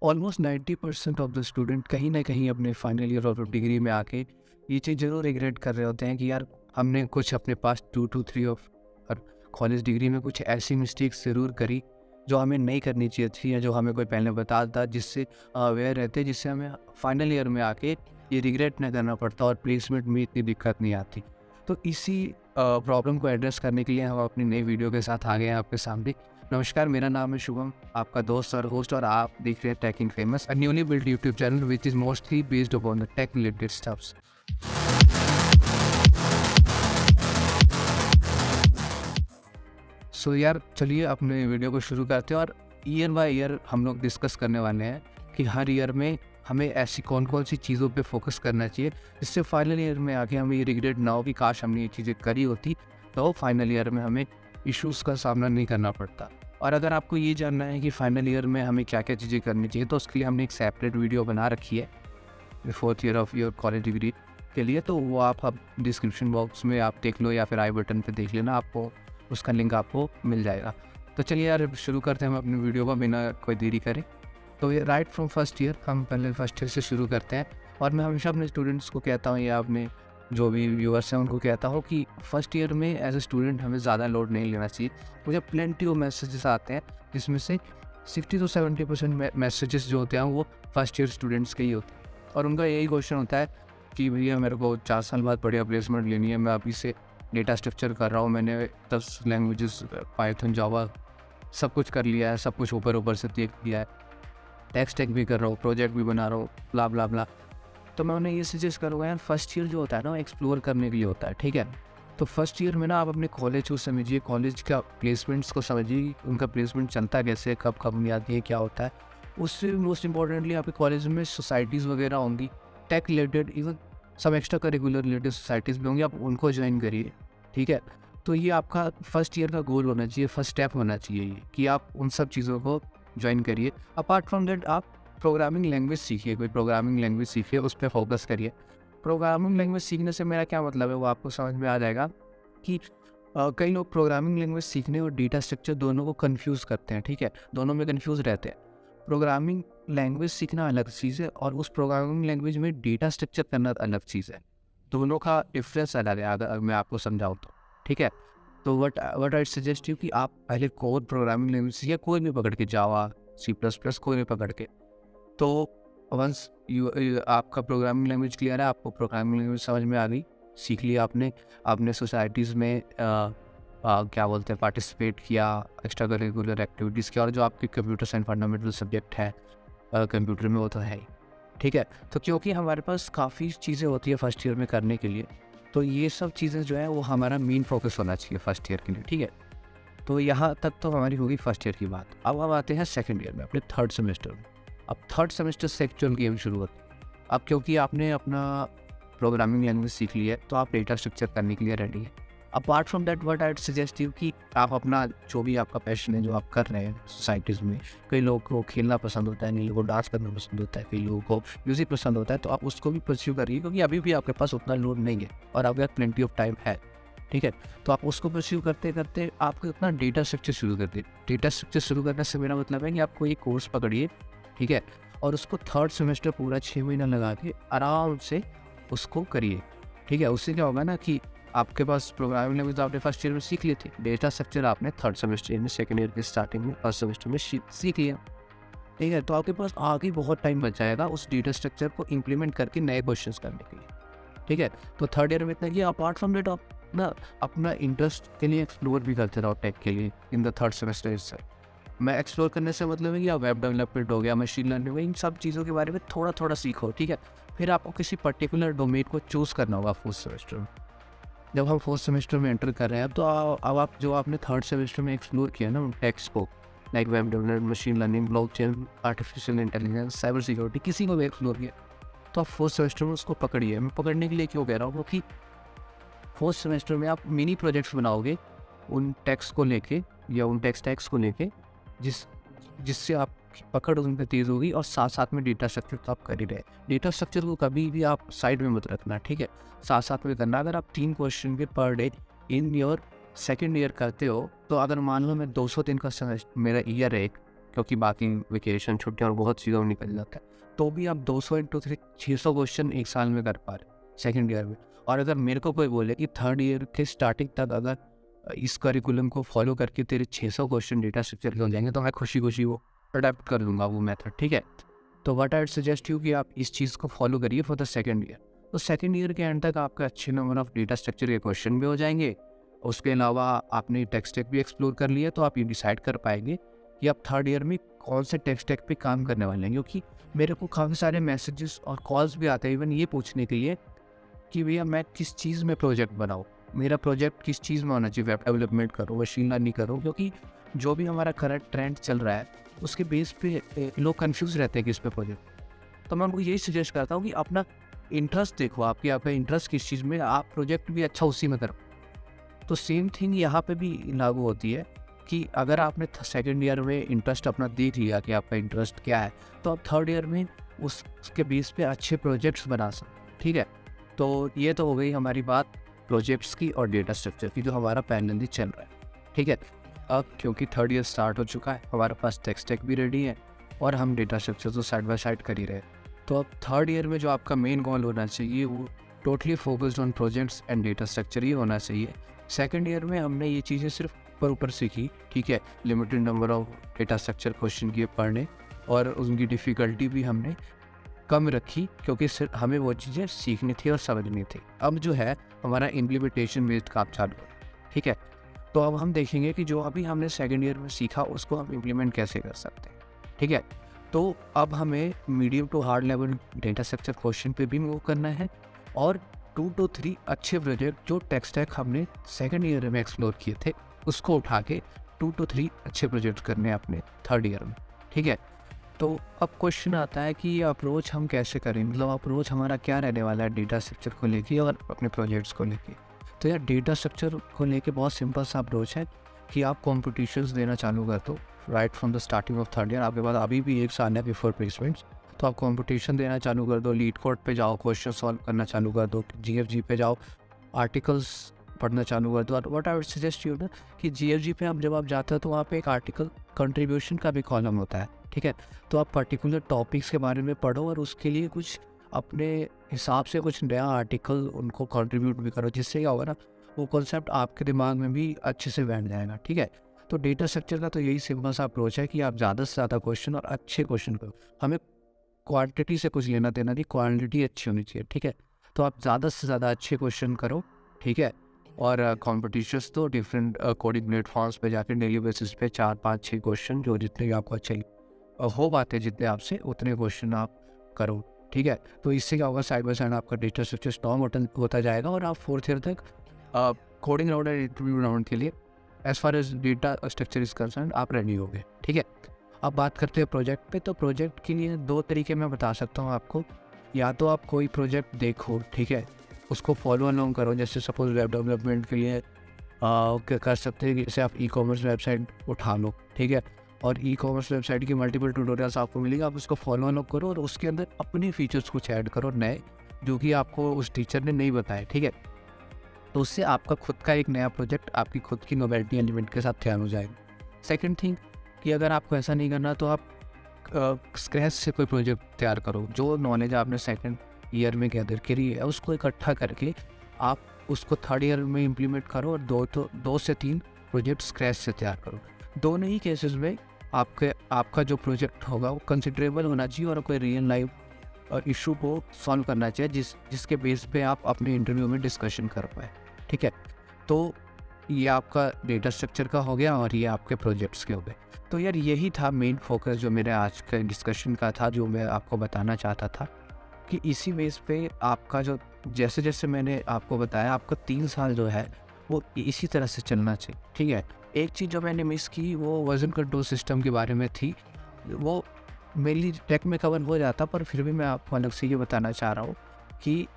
Almost 90% of the student कहीं ना कहीं अपने फाइनल ईयर और डिग्री में आके ये चीज़ ज़रूर रिग्रेट कर रहे होते हैं कि यार हमने कुछ अपने पास 2 to 3 ऑफ कॉलेज डिग्री में कुछ ऐसी मिस्टेक्स ज़रूर करी जो हमें नहीं करनी चाहिए थी, या जो हमें कोई पहले बता था जिससे अवेयर रहते, जिससे हमें फाइनल ईयर में आके ये रिग्रेट नहीं करना पड़ता और प्लेसमेंट में इतनी दिक्कत नहीं आती। तो इसी प्रॉब्लम को एड्रेस करने के लिए हम अपनी नई वीडियो के साथ आ गए हैं आपके सामने। नमस्कार, मेरा नाम है शुभम, आपका दोस्त और होस्ट, और आप देख रहे हैं taking famous, a newly build YouTube channel which is mostly based upon the tech related stuffs. So यार चलिए अपने वीडियो को शुरू करते हैं, और ईयर बाय ईयर हम लोग डिस्कस करने वाले हैं कि हर ईयर में हमें ऐसी कौन कौन सी चीज़ों पे फोकस करना चाहिए जिससे फाइनल ईयर में आके हमें ये रिग्रेट ना हो कि काश हमने ये चीज़ें करी होती तो फाइनल ईयर में हमें इश्यूज़ का सामना नहीं करना पड़ता। और अगर आपको ये जानना है कि फाइनल ईयर में हमें क्या क्या चीज़ें करनी चाहिए, तो उसके लिए हमने एक सेपरेट वीडियो बना रखी है 4th year of your college degree के लिए। तो वो आप डिस्क्रिप्शन बॉक्स में आप देख लो या फिर आई बटन पे देख लेना, आपको उसका लिंक आपको मिल जाएगा। तो चलिए यार शुरू करते हैं हम अपनी वीडियो को बिना कोई देरी करें। तो ये राइट फ्रॉम फर्स्ट ईयर, हम पहले फर्स्ट ईयर से शुरू करते हैं। और मैं हमेशा अपने स्टूडेंट्स को कहता हूँ या अपने जो भी व्यूअर्स हैं उनको कहता हूँ कि फर्स्ट ईयर में एज ए स्टूडेंट हमें ज़्यादा लोड नहीं लेना चाहिए। मुझे प्लेंटी ऑफ मैसेजेस आते हैं जिसमें से 60 to 70% मैसेजेस जो होते हैं वो फर्स्ट ईयर स्टूडेंट्स के ही होते हैं, और उनका यही क्वेश्चन होता है कि भैया मेरे को 4 साल बाद बढ़िया प्लेसमेंट लेनी है, मैं अभी से डेटा स्ट्रक्चर कर रहा हूँ, मैंने 10 लैंग्वेजेस पाइथन जावा सब कुछ कर लिया है, सब कुछ ऊपर से देख लिया है, टेक स्टैक भी कर रहा हूँ, प्रोजेक्ट भी बना रहा हूँ, ब्ला ब्ला ब्ला। तो मैं उन्हें ये सजेस्ट करूँगा यार फर्स्ट ईयर जो होता है ना एक्सप्लोर करने के लिए होता है, ठीक है। तो फर्स्ट ईयर में ना आप अपने कॉलेज को समझिए, कॉलेज का प्लेसमेंट्स को समझिए, उनका प्लेसमेंट चलता कैसे, कब कब आती है, क्या होता है। उससे मोस्ट इंपॉर्टेंटली आपके कॉलेज में सोसाइटीज़ वगैरह होंगी टेक रिलेटेड, इवन सब एक्स्ट्रा करिकुलर रिलेटेड सोसाइटीज़ भी होंगी, आप उनको ज्वाइन करिए, ठीक है। तो ये आपका फर्स्ट ईयर का गोल होना चाहिए, फर्स्ट स्टेप होना चाहिए ये कि आप उन सब चीज़ों को ज्वाइन करिए। अपार्ट फ्रॉम दैट आप प्रोग्रामिंग लैंग्वेज सीखिए, कोई प्रोग्रामिंग लैंग्वेज सीखिए, उस पर फोकस करिए। प्रोग्रामिंग लैंग्वेज सीखने से मेरा क्या मतलब है वो आपको समझ में आ जाएगा कि कई लोग प्रोग्रामिंग लैंग्वेज सीखने और डेटा स्ट्रक्चर दोनों को कन्फ्यूज़ करते हैं, ठीक है, दोनों में कन्फ्यूज़ रहते हैं। प्रोग्रामिंग लैंग्वेज सीखना अलग चीज़ है और उस प्रोग्रामिंग लैंग्वेज में डेटा स्ट्रक्चर करना अलग चीज़ है, दोनों का डिफरेंस अलग है अगर मैं आपको समझाऊँ तो, ठीक है। तो वट आई सजेस्ट यू कि आप पहले कोर प्रोग्रामिंग लैंग्वेज सीखिए, कोई भी पकड़ के, जावा, C++, कोई भी पकड़ के। तो वंस आपका प्रोग्रामिंग लैंग्वेज क्लियर है, आपको प्रोग्रामिंग लैंग्वेज समझ में आ गई, सीख लिया आपने, आपने सोसाइटीज़ में क्या बोलते हैं पार्टिसिपेट किया, एक्स्ट्रा करिकुलर एक्टिविटीज़ किया, और जो आपके कंप्यूटर साइंस फंडामेंटल सब्जेक्ट है कंप्यूटर में वो तो है ही, ठीक है। तो क्योंकि हमारे पास काफ़ी चीज़ें होती है फर्स्ट ईयर में करने के लिए, तो ये सब चीज़ें जो है वो हमारा मेन फोकस होना चाहिए फर्स्ट ईयर के लिए, ठीक है। तो यहाँ तक तो हमारी होगी फर्स्ट ईयर की बात। अब हम आते हैं सेकंड ईयर में, अपने थर्ड सेमेस्टर में। अब थर्ड सेमेस्टर से एक्चुअल गेम शुरू होती है। अब क्योंकि आपने अपना प्रोग्रामिंग लैंग्वेज सीख ली है तो आप डेटा स्ट्रक्चर करने के लिए रेडी है। Apart from that what I suggest you कि आप अपना जो भी आपका पैशन है जो आप कर रहे हैं सोसाइटीज़ में, कई लोगों को खेलना पसंद होता है, कई लोगों को डांस करना पसंद होता है, कई लोगों को म्यूज़िक पसंद होता है, तो आप उसको भी परस्यू करिए क्योंकि अभी भी आपके पास उतना लोड नहीं है और आपके पास प्लेंटी ऑफ टाइम है, ठीक है। तो आप उसको परस्यू करते करते आपको अपना डेटा स्ट्रक्चर शुरू कर दिए। डेटा स्ट्रक्चर शुरू करने से मेरा मतलब है कि आप कोई कोर्स पकड़िए, ठीक है, और उसको थर्ड सेमेस्टर पूरा 6 महीना लगा के आराम से उसको करिए, ठीक है। उससे क्या होगा ना कि आपके पास प्रोग्रामिंग लैंग्वेज आपने फर्स्ट ईयर में सीख ली थी, डेटा स्ट्रक्चर आपने थर्ड सेमेस्टर यानी सेकंड ईयर के स्टार्टिंग में फर्स्ट सेमेस्टर में सीख लिया, ठीक है। तो आपके पास आगे बहुत टाइम बच जाएगा उस डेटा स्ट्रक्चर को इम्प्लीमेंट करके नए क्वेश्चंस करने के लिए, ठीक है। तो थर्ड ईयर में इतना कि अपार्ट फ्रॉम दैट आप ना अपना इंटरेस्ट के लिए एक्सप्लोर भी करते रहो टेक के लिए in the third semester itself. मैं एक्सप्लोर करने से मतलब है कि आप वेब डेवलपमेंट हो गया, मशीन लर्निंग हो गया, इन सब चीज़ों के बारे में थोड़ा थोड़ा सीखो, ठीक है। फिर आपको किसी पर्टिकुलर डोमेन को चूज़ करना होगा फोर्थ सेमेस्टर में। जब हम फोर्थ सेमेस्टर में एंटर कर रहे हैं तो अब आप जो आपने थर्ड सेमेस्टर में एक्सप्लोर किया ना टेक्स को, like web development, machine learning, blockchain, artificial intelligence, cyber security, किसी को भी एक्सप्लोर किया, तो आप फोर्थ सेमेस्टर में उसको पकड़िए। मैं पकड़ने के लिए क्यों कह रहा हूँ, क्योंकि फोर्थ सेमेस्टर में आप मिनी प्रोजेक्ट्स बनाओगे उन टेक्स्ट को लेके या उन टेक्स्ट को लेके जिससे आपकी पकड़ उन पर तेज़ होगी, और साथ साथ में डेटा स्ट्रक्चर तो आप कर ही रहे। डेटा स्ट्रक्चर को कभी भी आप साइड में मत रखना, ठीक है, साथ साथ में करना। अगर आप 3 क्वेश्चन के per day in your second year करते हो, तो अगर मान लो मैं 200 दिन का सेमेस्टर मेरा ईयर है, क्योंकि बाकी वेकेशन छुट्टियाँ और बहुत चीज़ों में निकल जाता है, तो भी आप 200 इंटू 3 600 क्वेश्चन एक साल में कर पा रहे हो सेकेंड ईयर में। और अगर मेरे को कोई बोले कि थर्ड ईयर के स्टार्टिंग तक अगर इस करिकुलम को फॉलो करके तेरे 600 क्वेश्चन डेटा स्ट्रक्चर के हो जाएंगे, तो मैं खुशी खुशी वो अडेप्ट कर लूँगा वो मेथड, ठीक है। तो व्हाट आई सजेस्ट यू कि आप इस चीज़ को फॉलो करिए फॉर द सेकेंड ईयर। तो सेकेंड ईयर के एंड तक आपका अच्छे नंबर ऑफ डेटा स्ट्रक्चर के क्वेश्चन भी हो जाएंगे। उसके अलावा आपने टेक्स्ट स्टैक भी एक्सप्लोर कर लिया, तो आप ये डिसाइड कर पाएंगे कि आप थर्ड ईयर में कौन से टेक्स्ट स्टैक पे काम करने वाले हैं। क्योंकि मेरे को काफ़ी सारे मैसेजेस और कॉल्स भी आते हैं इवन ये पूछने के लिए कि भैया मैं किस चीज़ में प्रोजेक्ट बनाऊँ, मेरा प्रोजेक्ट किस चीज़ में होना चाहिए, वेब डेवलपमेंट करूँ, मशीन लर्निंग करूँ। क्योंकि जो भी हमारा करंट ट्रेंड चल रहा है उसके बेस पे लोग कंफ्यूज रहते हैं कि इस पे प्रोजेक्ट। तो मैं उनको यही सजेस्ट करता हूँ कि अपना इंटरेस्ट देखो, आपका इंटरेस्ट किस चीज़ में, आप प्रोजेक्ट भी अच्छा उसी में करो। तो सेम थिंग यहाँ पे भी लागू होती है कि अगर आपने सेकेंड ईयर में इंटरेस्ट अपना देख लिया कि आपका इंटरेस्ट क्या है, तो आप थर्ड ईयर में उसके बेस पे अच्छे प्रोजेक्ट्स बना सकते, ठीक है। तो ये तो हो गई हमारी बात प्रोजेक्ट्स की और डेटा स्ट्रक्चर की, जो हमारा पैरेलली चल रहा है, ठीक है। अब क्योंकि थर्ड ईयर स्टार्ट हो चुका है, हमारे पास टेक्स्ट स्टैक भी रेडी है और हम डेटा स्ट्रक्चर तो साइड बाय साइड कर ही रहे हैं। तो अब थर्ड ईयर में जो आपका मेन गोल होना चाहिए वो totally focused on projects and data structure ही होना चाहिए। सेकेंड ईयर में हमने ये चीज़ें सिर्फ ऊपर सीखी, ठीक है, limited number of data structure question किए पढ़ने, और उनकी डिफ़िकल्टी भी हमने कम रखी क्योंकि सिर्फ हमें वो चीज़ें सीखनी थी और समझनी थी। अब जो है हमारा इम्प्लीमेंटेशन बेस्ड काम चालू है, ठीक है। तो अब हम देखेंगे कि जो अभी हमने सेकेंड ईयर में सीखा उसको हम इम्प्लीमेंट कैसे कर सकते हैं, ठीक है। तो अब हमें medium to hard level data structure question पे भी मूव करना है, और 2 to 3 अच्छे प्रोजेक्ट जो टेक्स्ट स्टैक हमने सेकेंड ईयर में एक्सप्लोर किए थे उसको उठा के 2 to 3 अच्छे प्रोजेक्ट करने हैं अपने थर्ड ईयर में, ठीक है। तो अब क्वेश्चन आता है कि ये अप्रोच हम कैसे करें, मतलब अप्रोच हमारा क्या रहने वाला है डेटा स्ट्रक्चर को लेके और अपने प्रोजेक्ट्स को लेके। तो यार डेटा स्ट्रक्चर को लेके बहुत सिंपल सा अप्रोच है कि आप कॉम्पिटिशन्स देना चालू कर दो right from the starting of third year. आपके पास अभी भी एक साल है बिफोर प्लेसमेंट्स, तो आप कंपटीशन देना चालू कर दो, लीड कोड पे जाओ, क्वेश्चन सॉल्व करना चालू कर दो, जीएफजी पे जाओ, आर्टिकल्स पढ़ना चालू कर दो। और what I would suggest you ना कि जीएफजी पे जब आप जाते हो तो वहाँ पे एक आर्टिकल कंट्रीब्यूशन का भी कॉलम होता है, ठीक है। तो आप पर्टिकुलर टॉपिक्स के बारे में पढ़ो और उसके लिए कुछ अपने हिसाब से कुछ नया आर्टिकल उनको कंट्रीब्यूट भी करो, जिससे क्या होगा ना वो कॉन्सेप्ट आपके दिमाग में भी अच्छे से बैठ जाएगा, ठीक है। तो डेटा स्ट्रक्चर का तो यही सिंपल सा अप्रोच है कि आप ज़्यादा से ज़्यादा क्वेश्चन और अच्छे क्वेश्चन करो। हमें क्वांटिटी से कुछ लेना देना नहीं, क्वालिटी अच्छी होनी चाहिए, ठीक है। तो आप ज़्यादा से ज़्यादा अच्छे क्वेश्चन करो, ठीक है। और कॉम्पिटिशन्स तो डिफरेंट कोडिंग प्लेटफॉर्म्स पे जाकर डेली बेसिस पे 4 5 6 क्वेश्चन जो जितने भी आपको अच्छे हो पाते हैं, जितने आपसे उतने क्वेश्चन आप करो, ठीक है। तो इससे क्या होगा, साइड बाय साइड आपका डेटा स्ट्रक्चर स्ट्रॉन्ग होता जाएगा और आप फोर्थ ईयर तक coding round and interview round के लिए as far as data structure is concern आप रेडी हो गए, ठीक है। अब बात करते हैं प्रोजेक्ट पे। तो प्रोजेक्ट के लिए 2 तरीके मैं बता सकता हूँ आपको। या तो आप कोई प्रोजेक्ट देखो, ठीक है, उसको फॉलो अलोंग करो। जैसे सपोज वेब डेवलपमेंट के लिए कर सकते हैं कि जैसे आप ई-कॉमर्स वेबसाइट उठा लो, ठीक है, और ई-कॉमर्स वेबसाइट की मल्टीपल ट्यूटोरियल्स आपको मिलेंगे, आप उसको फॉलो अलोंग करो और उसके अंदर अपने फीचर्स कुछ ऐड करो नए, जो कि आपको उस टीचर ने नहीं बताए, ठीक है। तो उससे आपका खुद का एक नया प्रोजेक्ट आपकी खुद की नोवेल्टी एलिमेंट के साथ तैयार हो जाएगा। सेकंड थिंग कि अगर आपको ऐसा नहीं करना तो आप स्क्रैच से कोई प्रोजेक्ट तैयार करो। जो नॉलेज आपने सेकंड ईयर में गैदर करी है उसको इकट्ठा करके आप उसको थर्ड ईयर में इम्प्लीमेंट करो और 2 से 3 प्रोजेक्ट स्क्रैच से तैयार करो। दोनों ही केसेस में आपका जो प्रोजेक्ट होगा वो कंसिडरेबल होना चाहिए और कोई रियल लाइफ इशू को सॉल्व करना चाहिए जिसके बेस पे आप अपने इंटरव्यू में डिस्कशन कर पाए, ठीक है। तो ये आपका डेटा स्ट्रक्चर का हो गया और ये आपके प्रोजेक्ट्स के हो गए। तो यार यही था मेन फोकस जो मेरे आज के डिस्कशन का था, जो मैं आपको बताना चाहता था कि इसी बेस पे आपका जो जैसे जैसे मैंने आपको बताया आपका 3 साल जो है वो इसी तरह से चलना चाहिए, ठीक है। एक चीज़ जो मैंने मिस की वो वर्जन कंट्रोल सिस्टम के बारे में थी। वो मेनली टेक में कवर हो जाता, पर फिर भी मैं आपको अलग से ये बताना चाह रहा हूँ कि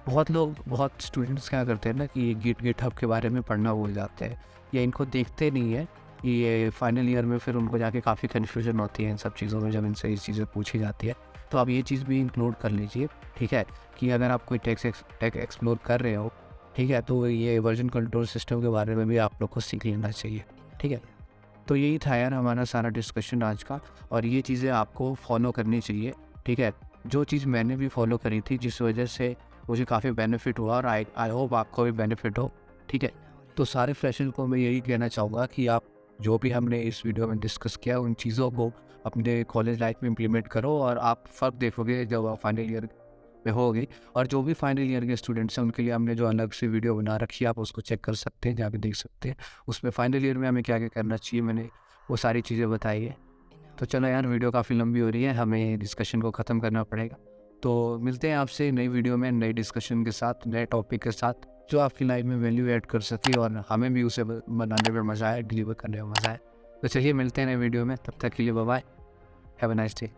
बहुत स्टूडेंट्स क्या करते हैं ना कि गिटहब के बारे में पढ़ना भूल जाते हैं या इनको देखते नहीं है। ये फाइनल ईयर में फिर उनको जाके काफ़ी कन्फ्यूजन होती है इन सब चीज़ों में जब इनसे ये चीज़ें पूछी जाती है। तो आप ये चीज़ भी इंक्लूड कर लीजिए, ठीक है, कि अगर आप कोई टेक एक्सप्लोर कर रहे हो, ठीक है, तो ये वर्जन कंट्रोल सिस्टम के बारे में भी आप लोग को सीख लेना चाहिए, ठीक है। तो यही था यार हमारा सारा डिस्कशन आज का, और ये चीज़ें आपको फॉलो करनी चाहिए, ठीक है। जो चीज़ मैंने भी फॉलो करी थी जिस वजह से मुझे काफ़ी बेनिफिट हुआ, और आई होप आपको भी बेनिफिट हो, ठीक है। तो सारे फ्रेशर को मैं यही कहना चाहूँगा कि आप जो भी हमने इस वीडियो में डिस्कस किया उन चीज़ों को अपने कॉलेज लाइफ में इम्प्लीमेंट करो, और आप फ़र्क देखोगे जब आप फाइनल ईयर में होगे। और जो भी फाइनल ईयर के स्टूडेंट्स हैं उनके लिए हमने जो अलग से वीडियो बना रखी है, आप उसको चेक कर सकते हैं, जाके देख सकते हैं। उसमें फाइनल ईयर में हमें क्या क्या करना चाहिए मैंने वो सारी चीज़ें बताई है। तो चलो यार, वीडियो काफ़ी लंबी हो रही है, हमें डिस्कशन को ख़त्म करना पड़ेगा। तो मिलते हैं आपसे नई वीडियो में, नई डिस्कशन के साथ, नए टॉपिक के साथ, जो आपकी लाइफ में वैल्यू ऐड कर सके और हमें भी उसे बनाने में मज़ा आए, डिलीवर करने में मज़ा आए। तो चलिए मिलते हैं नए वीडियो में, तब तक के लिए bye bye, have a nice day.